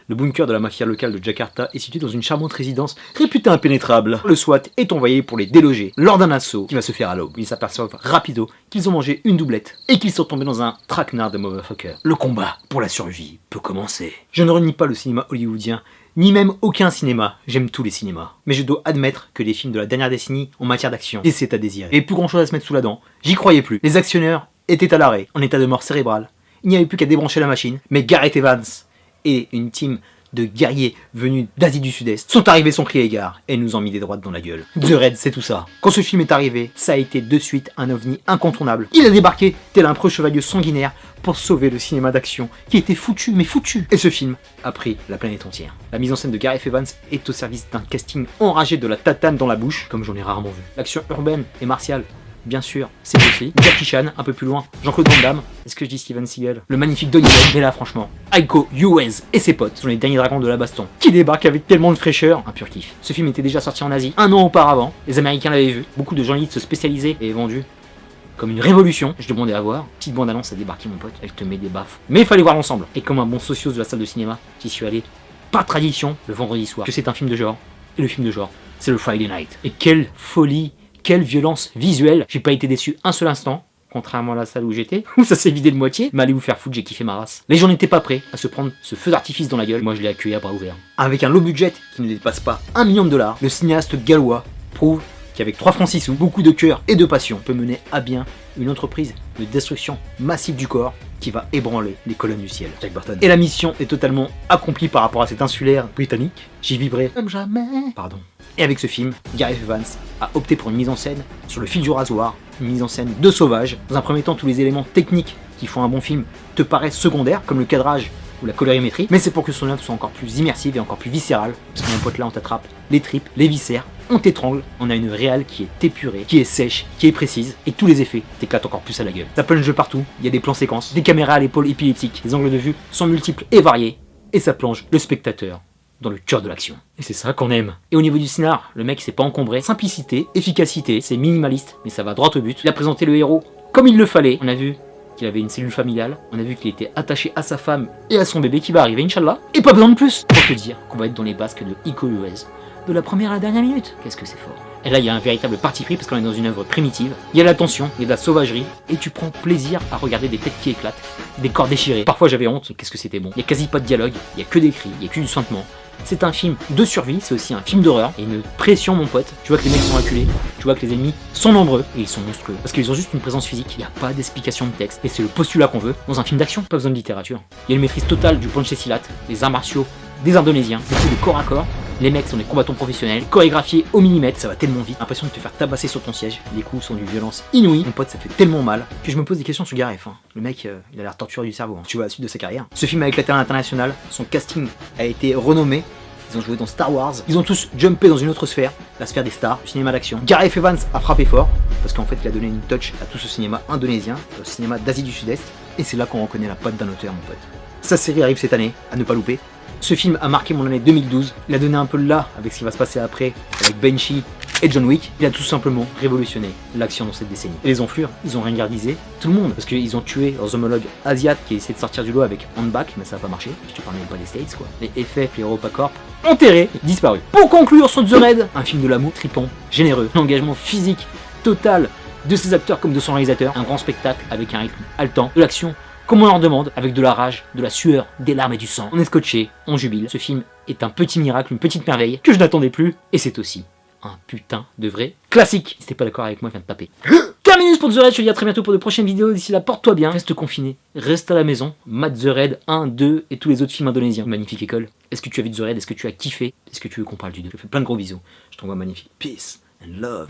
Le bunker de la mafia locale de Jakarta est situé dans une charmante résidence réputée impénétrable. Le SWAT est envoyé pour les déloger lors d'un assaut qui va se faire à l'aube. Ils s'aperçoivent rapido qu'ils ont mangé une doublette et qu'ils sont tombés dans un traquenard de motherfucker. Le combat pour la survie peut commencer. Je ne renie pas le cinéma hollywoodien, ni même aucun cinéma, j'aime tous les cinémas. Mais je dois admettre que les films de la dernière décennie en matière d'action, et c'est à désirer. Et plus grand chose à se mettre sous la dent, j'y croyais plus. Les actionneurs étaient à l'arrêt, en état de mort cérébrale. Il n'y avait plus qu'à débrancher la machine, mais Gareth Evans et une team de guerriers venus d'Asie du Sud-Est sont arrivés sans crier égard et nous ont mis des droites dans la gueule. The Raid, c'est tout ça. Quand ce film est arrivé, ça a été de suite un ovni incontournable. Il a débarqué tel un preux chevalier sanguinaire pour sauver le cinéma d'action qui était foutu, mais foutu. Et ce film a pris la planète entière. La mise en scène de Gareth Evans est au service d'un casting enragé de la tatane dans la bouche, comme j'en ai rarement vu. L'action urbaine et martiale, bien sûr, c'est aussi. Jackie Chan, un peu plus loin. Jean-Claude Van Damme. Est-ce que je dis Steven Seagal? Le magnifique Donnie Yen. Mais là, franchement, Iko Uwais et ses potes sont les derniers dragons de la baston, qui débarquent avec tellement de fraîcheur. Un pur kiff. Ce film était déjà sorti en Asie, 1 an auparavant. Les Américains l'avaient vu. Beaucoup de journalistes se spécialisaient et vendus comme une révolution. Je demandais à voir. Petite bande-annonce a débarqué, mon pote. Elle te met des baffes. Mais il fallait voir l'ensemble. Et comme un bon socios de la salle de cinéma, j'y suis allé par tradition le vendredi soir. Que c'est un film de genre. Et le film de genre, c'est le Friday Night. Et quelle folie! Quelle violence visuelle. J'ai pas été déçu un seul instant, contrairement à la salle où j'étais, où ça s'est vidé de moitié. Mais allez vous faire foutre, j'ai kiffé ma race. Les gens n'étaient pas prêts à se prendre ce feu d'artifice dans la gueule. Moi je l'ai accueilli à bras ouverts. Avec un low budget qui ne dépasse pas $1 million, le cinéaste gallois prouve qu'avec 3 francs 6 sous, beaucoup de cœur et de passion, peut mener à bien une entreprise de destruction massive du corps qui va ébranler les colonnes du ciel. Jack Burton. Et la mission est totalement accomplie par rapport à cet insulaire britannique. J'y vibrais comme jamais. Pardon. Et avec ce film, Gareth Evans a opté pour une mise en scène sur le fil du rasoir, une mise en scène de sauvage. Dans un premier temps, tous les éléments techniques qui font un bon film te paraissent secondaires, comme le cadrage ou la colorimétrie, mais c'est pour que son œuvre soit encore plus immersive et encore plus viscérale, parce que mon pote là, on t'attrape les tripes, les viscères, on t'étrangle, on a une réale qui est épurée, qui est sèche, qui est précise, et tous les effets t'éclatent encore plus à la gueule. Ça punch de partout, il y a des plans séquences, des caméras à l'épaule épileptiques, les angles de vue sont multiples et variés, et ça plonge le spectateur dans le cœur de l'action. Et c'est ça qu'on aime. Et au niveau du scénar, le mec s'est pas encombré. Simplicité, efficacité, c'est minimaliste, mais ça va droit au but. Il a présenté le héros comme il le fallait. On a vu qu'il avait une cellule familiale, on a vu qu'il était attaché à sa femme et à son bébé qui va arriver, Inch'Allah. Et pas besoin de plus pour te dire qu'on va être dans les basques de Iko Uwais. De la première à la dernière minute. Qu'est-ce que c'est fort. Et là, il y a un véritable parti pris parce qu'on est dans une œuvre primitive. Il y a de la tension, il y a de la sauvagerie, et tu prends plaisir à regarder des têtes qui éclatent, des corps déchirés. Parfois, j'avais honte, qu'est-ce que c'était bon. Il y a quasi pas de dialogue, il y a que des cris, il y a que du suintement. C'est un film de survie, c'est aussi un film d'horreur, et une pression, mon pote. Tu vois que les mecs sont acculés, tu vois que les ennemis sont nombreux, et ils sont monstrueux. Parce qu'ils ont juste une présence physique, il n'y a pas d'explication de texte, et c'est le postulat qu'on veut dans un film d'action, pas besoin de littérature. Il y a une maîtrise totale du plancher silat, des arts martiaux, des Indonésiens, des coups de corps à corps. Les mecs sont des combattants professionnels, chorégraphiés au millimètre, ça va tellement vite. L'impression de te faire tabasser sur ton siège. Les coups sont d'une violence inouïe. Mon pote, ça fait tellement mal que je me pose des questions sur Gareth. Le mec, il a l'air torturé du cerveau. Tu vois la suite de sa carrière. Ce film a éclaté à l'international. Son casting a été renommé. Ils ont joué dans Star Wars. Ils ont tous jumpé dans une autre sphère, la sphère des stars, du cinéma d'action. Gareth Evans a frappé fort parce qu'en fait, il a donné une touch à tout ce cinéma indonésien, au cinéma d'Asie du Sud-Est. Et c'est là qu'on reconnaît la patte d'un auteur, mon pote. Sa série arrive cette année, à ne pas louper. Ce film a marqué mon année 2012, il a donné un peu le là avec ce qui va se passer après, avec Banshee et John Wick. Il a tout simplement révolutionné l'action dans cette décennie. Et les enflures, ils ont ringardisé tout le monde, parce qu'ils ont tué leurs homologues asiates qui essaient de sortir du lot avec Handback, mais ça n'a pas marché, je te parle même pas des States quoi. Les FF, les EuropaCorp, enterrés, disparus. Pour conclure sur The Raid, un film de l'amour tripant, généreux, l'engagement physique total de ses acteurs comme de son réalisateur, un grand spectacle avec un rythme haletant, de l'action comme on leur demande, avec de la rage, de la sueur, des larmes et du sang. On est scotché, on jubile. Ce film est un petit miracle, une petite merveille que je n'attendais plus. Et c'est aussi un putain de vrai classique. Si t'es pas d'accord avec moi, viens de taper. Terminus pour The Raid, je te dis à très bientôt pour de prochaines vidéos. D'ici là, porte-toi bien, reste confiné, reste à la maison. Mate The Raid 1, 2 et tous les autres films indonésiens. Magnifique école. Est-ce que tu as vu The Raid? Est-ce que tu as kiffé? Est-ce que tu veux qu'on parle du 2? Je te fais plein de gros bisous. Je t'envoie magnifique. Peace and love.